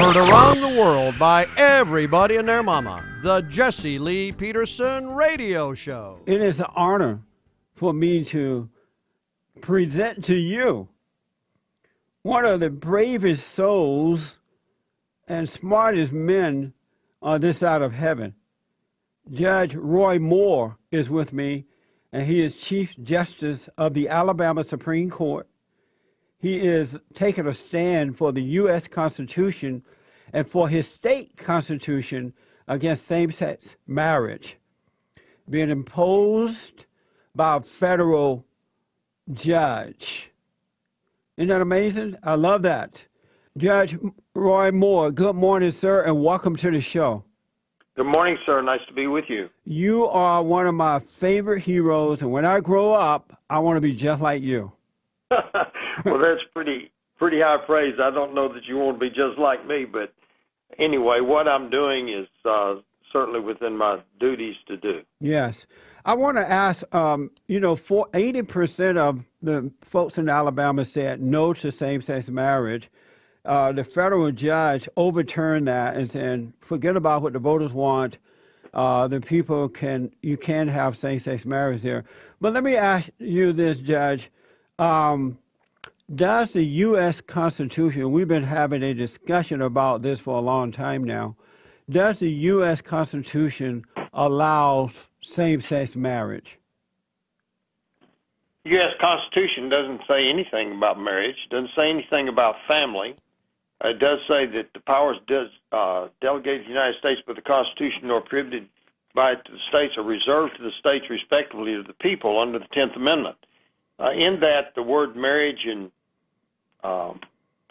Heard around the world by everybody and their mama. The Jesse Lee Peterson Radio Show. It is an honor for me to present to you one of the bravest souls and smartest men on this side of heaven. Judge Roy Moore is with me, and he is Chief Justice of the Alabama Supreme Court. He is taking a stand for the U.S. Constitution and for his state constitution against same-sex marriage being imposed by a federal judge. Isn't that amazing? I love that. Judge Roy Moore, good morning, sir, and welcome to the show. Good morning, sir. Nice to be with you. You are one of my favorite heroes, and when I grow up, I want to be just like you. Well, that's pretty high praise. I don't know that you want to be just like me, but anyway, what I'm doing is certainly within my duties to do. Yes. I want to ask, you know, 80% of the folks in Alabama said no to same-sex marriage. The federal judge overturned that and said, forget about what the voters want. The people you can have same-sex marriage there. But let me ask you this, Judge. Does the U.S. Constitution, we've been having a discussion about this for a long time now, does the U.S. Constitution allow same-sex marriage? The U.S. Constitution doesn't say anything about marriage, doesn't say anything about family. It does say that the powers delegated to the United States by the Constitution or prohibited by it to the states are reserved to the states respectively to the people under the 10th Amendment. In that, the word marriage and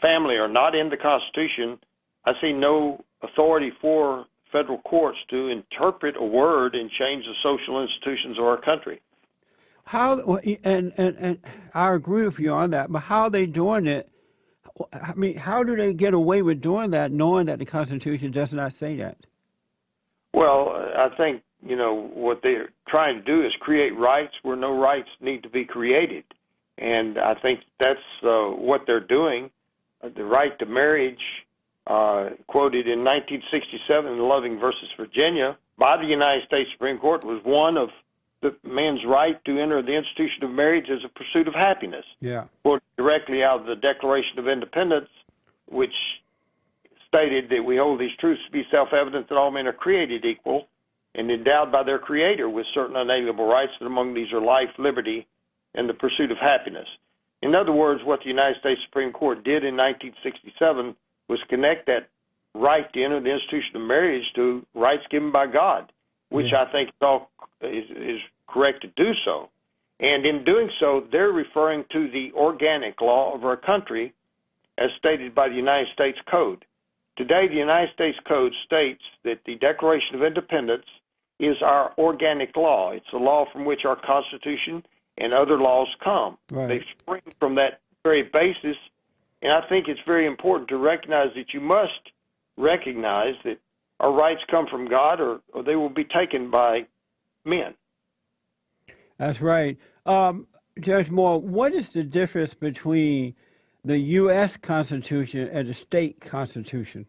family are not in the Constitution. I see no authority for federal courts to interpret a word and change the social institutions of our country. How, and I agree with you on that, but how are they doing it? I mean, how do they get away with doing that knowing that the Constitution does not say that? Well, I think, you know, what they're trying to do is create rights where no rights need to be created. And I think that's what they're doing. The right to marriage, quoted in 1967 in Loving versus Virginia by the United States Supreme Court, was one of the man's right to enter the institution of marriage as a pursuit of happiness. Yeah. Quoted directly out of the Declaration of Independence, which stated that we hold these truths to be self-evident that all men are created equal and endowed by their Creator with certain unalienable rights, that among these are life, liberty, and the pursuit of happiness. In other words, what the United States Supreme Court did in 1967 was connect that right to enter the institution of marriage to rights given by God, which I think is correct to do so. And in doing so, they're referring to the organic law of our country as stated by the United States Code. Today, the United States Code states that the Declaration of Independence is our organic law. It's the law from which our Constitution and other laws come. Right. They spring from that very basis, and I think it's very important to recognize that you must recognize that our rights come from God, or they will be taken by men. That's right. Judge Moore, what is the difference between the U.S. Constitution and the state constitution?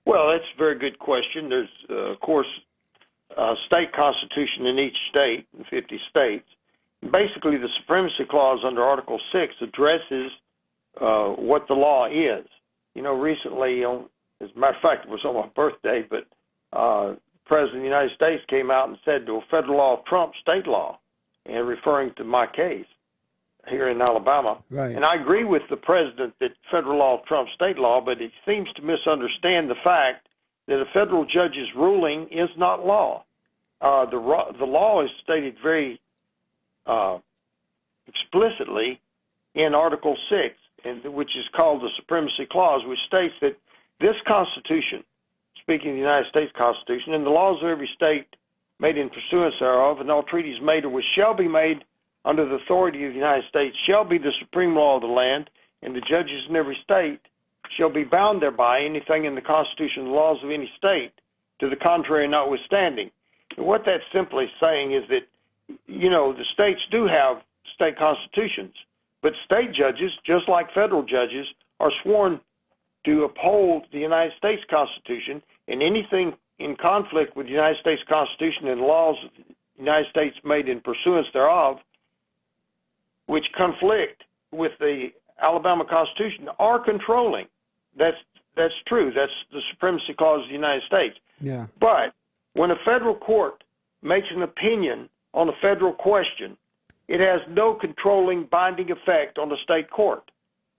Well, that's a very good question. There's, of course, a state constitution in each state, in 50 states. Basically, the Supremacy Clause under Article 6 addresses what the law is. You know, recently, as a matter of fact, it was on my birthday, but the President of the United States came out and said, well, federal law trumps state law, and referring to my case here in Alabama. Right. And I agree with the President that federal law trumps state law, but he seems to misunderstand the fact that a federal judge's ruling is not law. The law is stated very explicitly in Article 6, which is called the Supremacy Clause, which states that this Constitution, speaking of the United States Constitution, and the laws of every state made in pursuance thereof, and all treaties made or which shall be made under the authority of the United States, shall be the supreme law of the land, and the judges in every state shall be bound thereby, anything in the Constitution and laws of any state, to the contrary notwithstanding. And what that's simply saying is that, you know, the states do have state constitutions, but state judges, just like federal judges, are sworn to uphold the United States Constitution, and anything in conflict with the United States Constitution and laws of the United States made in pursuance thereof, which conflict with the Alabama Constitution, are controlling. That's true. That's the Supremacy Clause of the United States. Yeah. But when a federal court makes an opinion on a federal question, it has no controlling binding effect on the state court.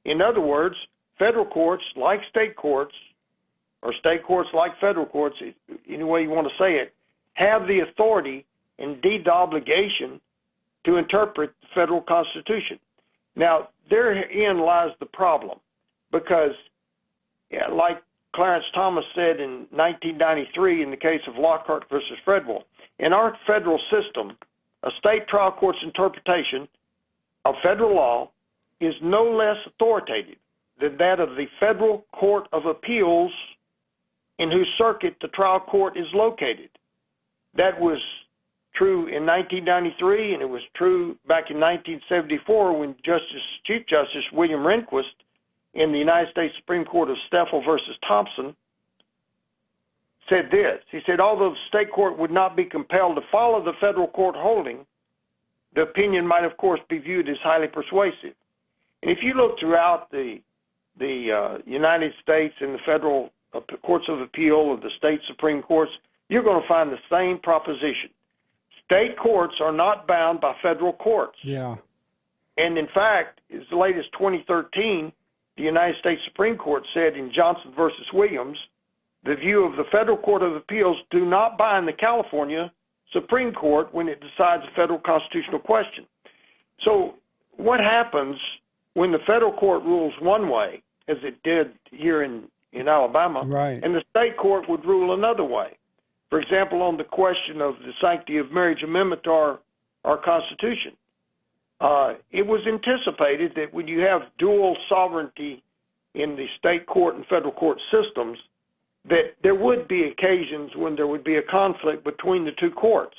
In other words, federal courts, like state courts, or state courts like federal courts, any way you want to say it, have the authority, indeed the obligation, to interpret the federal Constitution. Now, therein lies the problem, because like Clarence Thomas said in 1993 in the case of Lockhart versus Fredwell, in our federal system, a state trial court's interpretation of federal law is no less authoritative than that of the Federal Court of Appeals in whose circuit the trial court is located. That was true in 1993, and it was true back in 1974 when Chief Justice William Rehnquist in the United States Supreme Court of Steffel versus Thompson said this. He said, although the state court would not be compelled to follow the federal court holding, the opinion might, of course, be viewed as highly persuasive. And if you look throughout the United States and the federal courts of appeal of the state Supreme Courts, you're going to find the same proposition. State courts are not bound by federal courts. Yeah. And in fact, as late as 2013, the United States Supreme Court said in Johnson versus Williams, the view of the Federal Court of Appeals do not bind the California Supreme Court when it decides a federal constitutional question. So what happens when the federal court rules one way, as it did here in Alabama, right, and the state court would rule another way? For example, on the question of the sanctity of marriage amendment to our Constitution, it was anticipated that when you have dual sovereignty in the state court and federal court systems, that there would be occasions when there would be a conflict between the two courts.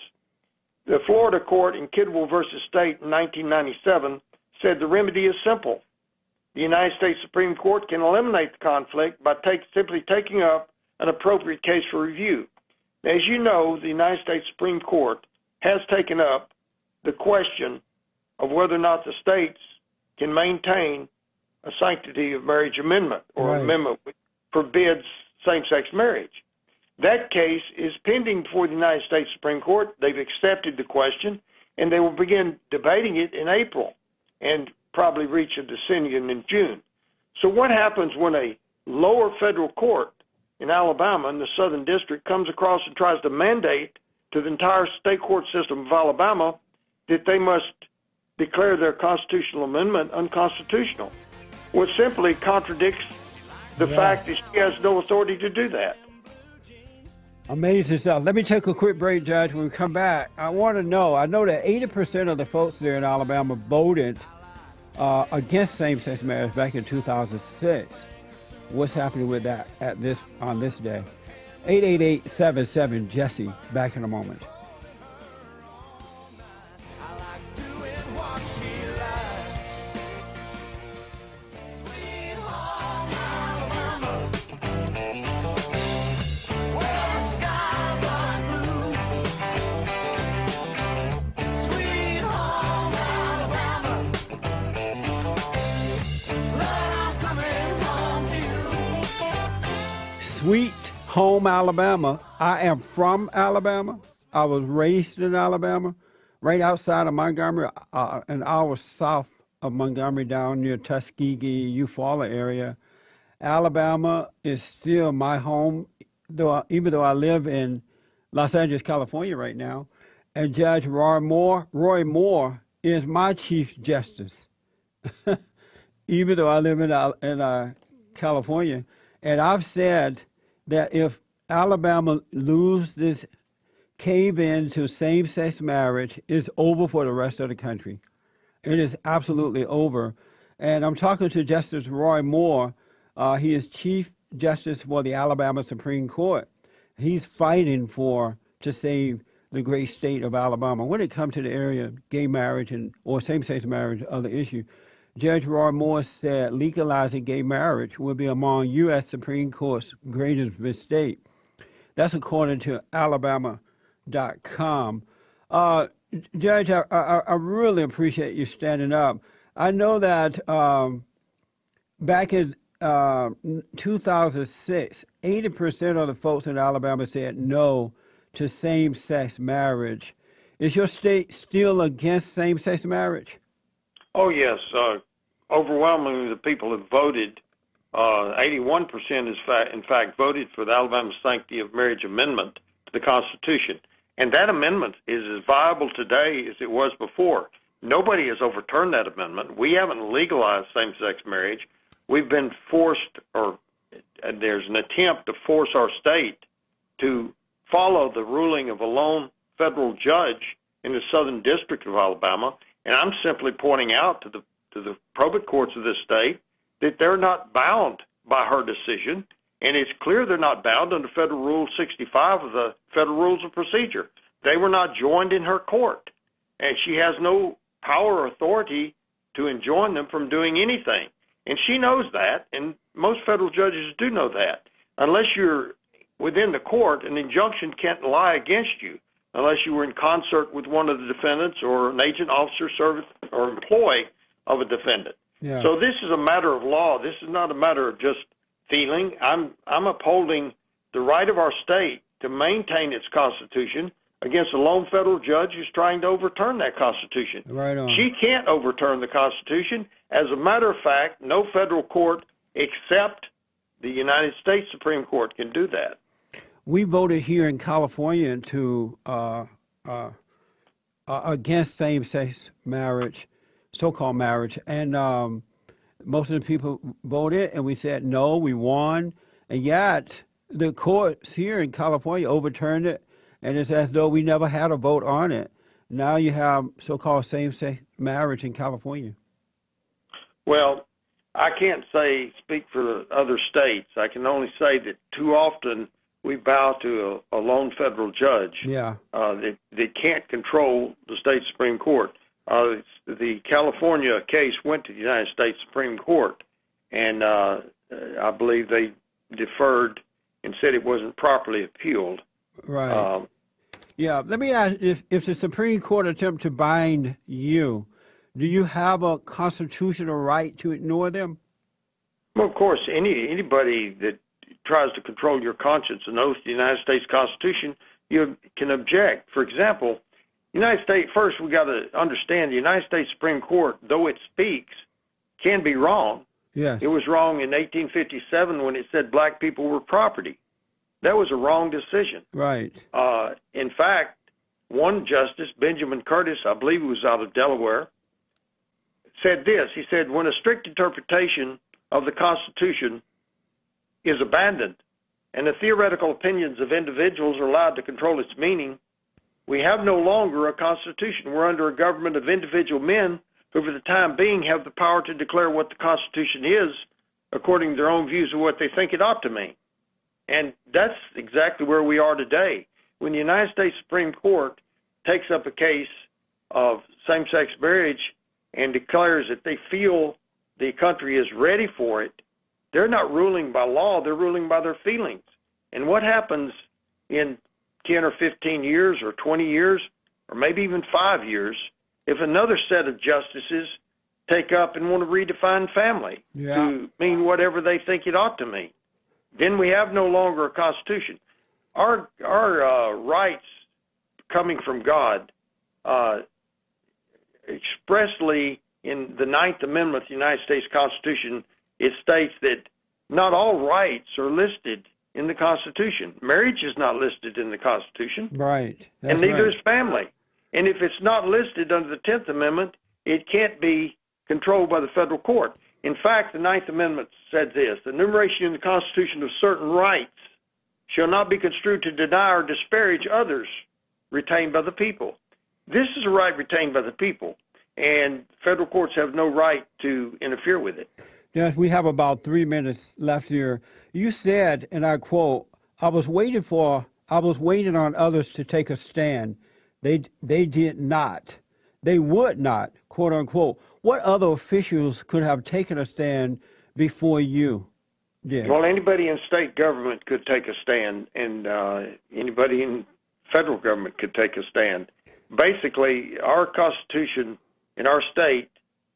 The Florida court in Kidwell versus State in 1997 said the remedy is simple. The United States Supreme Court can eliminate the conflict by simply taking up an appropriate case for review. As you know, the United States Supreme Court has taken up the question of whether or not the states can maintain a sanctity of marriage amendment, or right, an amendment which forbids same-sex marriage. That case is pending before the United States Supreme Court. They've accepted the question, and they will begin debating it in April and probably reach a decision in June. So what happens when a lower federal court in Alabama, in the Southern District, comes across and tries to mandate to the entire state court system of Alabama that they must declare their constitutional amendment unconstitutional? Well, it simply contradicts the fact that she has no authority to do that. Amazing stuff. Let me take a quick break, Judge. When we come back, I want to know, I know that 80% of the folks there in Alabama voted against same-sex marriage back in 2006. What's happening with that on this day? 888-77-JESSE. Back in a moment. Sweet home Alabama. I am from Alabama. I was raised in Alabama, right outside of Montgomery, an hour south of Montgomery, down near Tuskegee, Eufaula area. Alabama is still my home, even though I live in Los Angeles, California right now. And Judge Roy Moore is my Chief Justice, even though I live in California. And I've said that if Alabama loses this cave-in to same-sex marriage, it's over for the rest of the country. It is absolutely over. And I'm talking to Justice Roy Moore. He is Chief Justice for the Alabama Supreme Court. He's fighting to save the great state of Alabama when it comes to the area of gay marriage or same-sex marriage, other issue. Judge Roy Moore said legalizing gay marriage will be among U.S. Supreme Court's greatest mistake. That's according to Alabama.com. Judge, I really appreciate you standing up. I know that back in 2006, 80% of the folks in Alabama said no to same-sex marriage. Is your state still against same-sex marriage? Oh, yes. Overwhelmingly, the people have voted. 81% is in fact voted for the Alabama Sanctity of Marriage Amendment to the Constitution. And that amendment is as viable today as it was before. Nobody has overturned that amendment. We haven't legalized same-sex marriage. We've been forced, or there's an attempt to force our state to follow the ruling of a lone federal judge in the Southern District of Alabama. And I'm simply pointing out to the probate courts of this state that they're not bound by her decision, and it's clear they're not bound under Federal Rule 65 of the Federal Rules of Procedure. They were not joined in her court, and she has no power or authority to enjoin them from doing anything. And she knows that, and most federal judges do know that. Unless you're within the court, an injunction can't lie against you unless you were in concert with one of the defendants or an agent, officer, servant, or employee of a defendant. Yeah. So this is a matter of law. This is not a matter of just feeling. I'm upholding the right of our state to maintain its Constitution against a lone federal judge who's trying to overturn that Constitution. Right on. She can't overturn the Constitution. As a matter of fact, no federal court except the United States Supreme Court can do that. We voted here in California to against same-sex marriage, so-called marriage, and most of the people voted, and we said no, we won, and yet the courts here in California overturned it, and it's as though we never had a vote on it. Now you have so-called same-sex marriage in California. Well, I can't speak for other states. I can only say that too often we bow to a lone federal judge. Yeah. They can't control the state Supreme Court. The California case went to the United States Supreme Court, and I believe they deferred and said it wasn't properly appealed. Right. Yeah. Let me ask, if the Supreme Court attempt to bind you, do you have a constitutional right to ignore them? Well, of course, anybody that tries to control your conscience and oath to the United States Constitution, you can object. For example, United States, first we got to understand the United States Supreme Court, though it speaks, can be wrong. Yes. It was wrong in 1857 when it said black people were property. That was a wrong decision. Right. In fact, one justice, Benjamin Curtis, I believe he was out of Delaware, said this. He said, when a strict interpretation of the Constitution is abandoned and the theoretical opinions of individuals are allowed to control its meaning, we have no longer a Constitution. We're under a government of individual men who for the time being have the power to declare what the Constitution is according to their own views of what they think it ought to mean. And that's exactly where we are today. When the United States Supreme Court takes up a case of same-sex marriage and declares that they feel the country is ready for it, they're not ruling by law, they're ruling by their feelings. And what happens in 10 or 15 years or 20 years or maybe even 5 years if another set of justices take up and want to redefine family to mean whatever they think it ought to mean? Then we have no longer a Constitution. Our rights coming from God expressly in the Ninth Amendment of the United States Constitution, it states that not all rights are listed in the Constitution. Marriage is not listed in the Constitution. Right. And neither is family. And if it's not listed under the 10th Amendment, it can't be controlled by the federal court. In fact, the Ninth Amendment said this: the enumeration in the Constitution of certain rights shall not be construed to deny or disparage others retained by the people. This is a right retained by the people, and federal courts have no right to interfere with it. Yes, we have about 3 minutes left here. You said, and I quote, I was waiting on others to take a stand. They did not. They would not, quote unquote. what other officials could have taken a stand before you did? Well, anybody in state government could take a stand, and anybody in federal government could take a stand. Basically, our Constitution in our state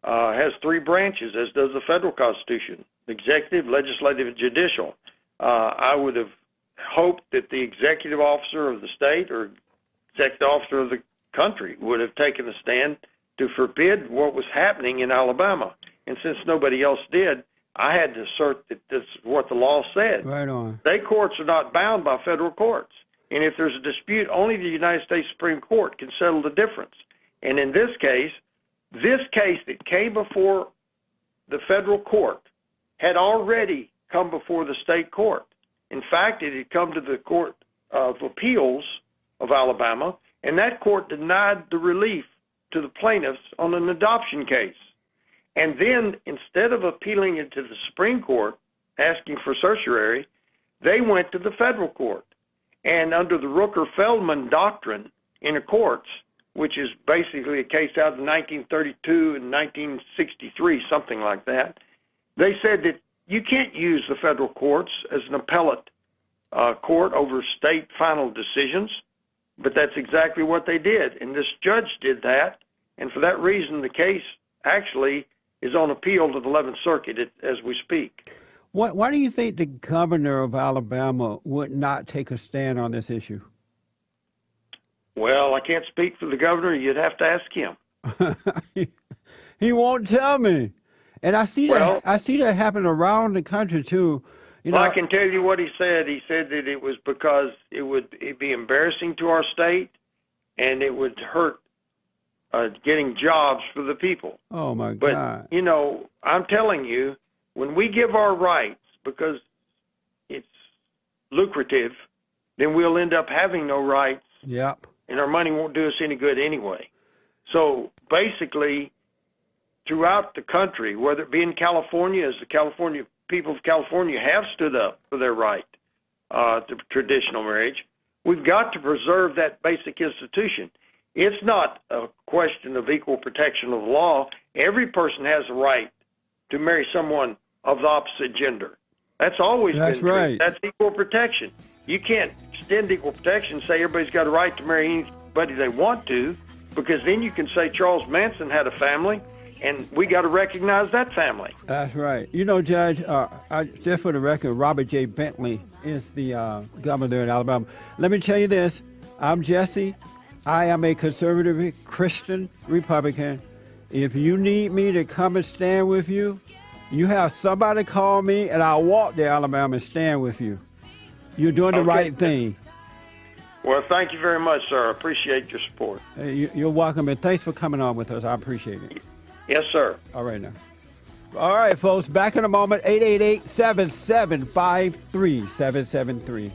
has three branches, as does the federal Constitution: executive, legislative, and judicial. I would have hoped that the executive officer of the state or executive officer of the country would have taken a stand to forbid what was happening in Alabama. And since nobody else did, I had to assert that this is what the law said. Right on. State courts are not bound by federal courts. And if there's a dispute, only the United States Supreme Court can settle the difference. And in this case that came before the federal court had already come before the state court. In fact, it had come to the Court of Appeals of Alabama, and that court denied the relief to the plaintiffs on an adoption case. And then, instead of appealing it to the Supreme Court, asking for certiorari, they went to the federal court. And under the Rooker-Feldman doctrine in the courts, which is basically a case out of 1932 and 1963, something like that, they said that you can't use the federal courts as an appellate court over state final decisions, but that's exactly what they did. And this judge did that, and for that reason, the case actually is on appeal to the 11th Circuit as we speak. Why do you think the governor of Alabama would not take a stand on this issue? Well, I can't speak for the governor. You'd have to ask him. He won't tell me. And I see that happen around the country too. You know, I can tell you what he said. He said that it was because it'd be embarrassing to our state, and it would hurt getting jobs for the people. Oh my God! But you know, I'm telling you, when we give our rights because it's lucrative, then we'll end up having no rights. Yep. And our money won't do us any good anyway. So basically, throughout the country, whether it be in California, as the people of California have stood up for their right to traditional marriage, we've got to preserve that basic institution. It's not a question of equal protection of the law. Every person has a right to marry someone of the opposite gender. That's always been true. Right. That's equal protection. You can't extend equal protection and say everybody's got a right to marry anybody they want to, because then you can say Charles Manson had a family, and we got to recognize that family. That's right. You know, Judge, just for the record, Robert J. Bentley is the governor in Alabama. Let me tell you this. I'm Jesse. I am a conservative Christian Republican. If you need me to come and stand with you, you have somebody call me, and I'll walk to Alabama and stand with you. You're doing the right thing. Well, thank you very much, sir. I appreciate your support. You're welcome, and thanks for coming on with us. I appreciate it. Yes, sir. All right, now. All right, folks, back in a moment, 888-7753-773.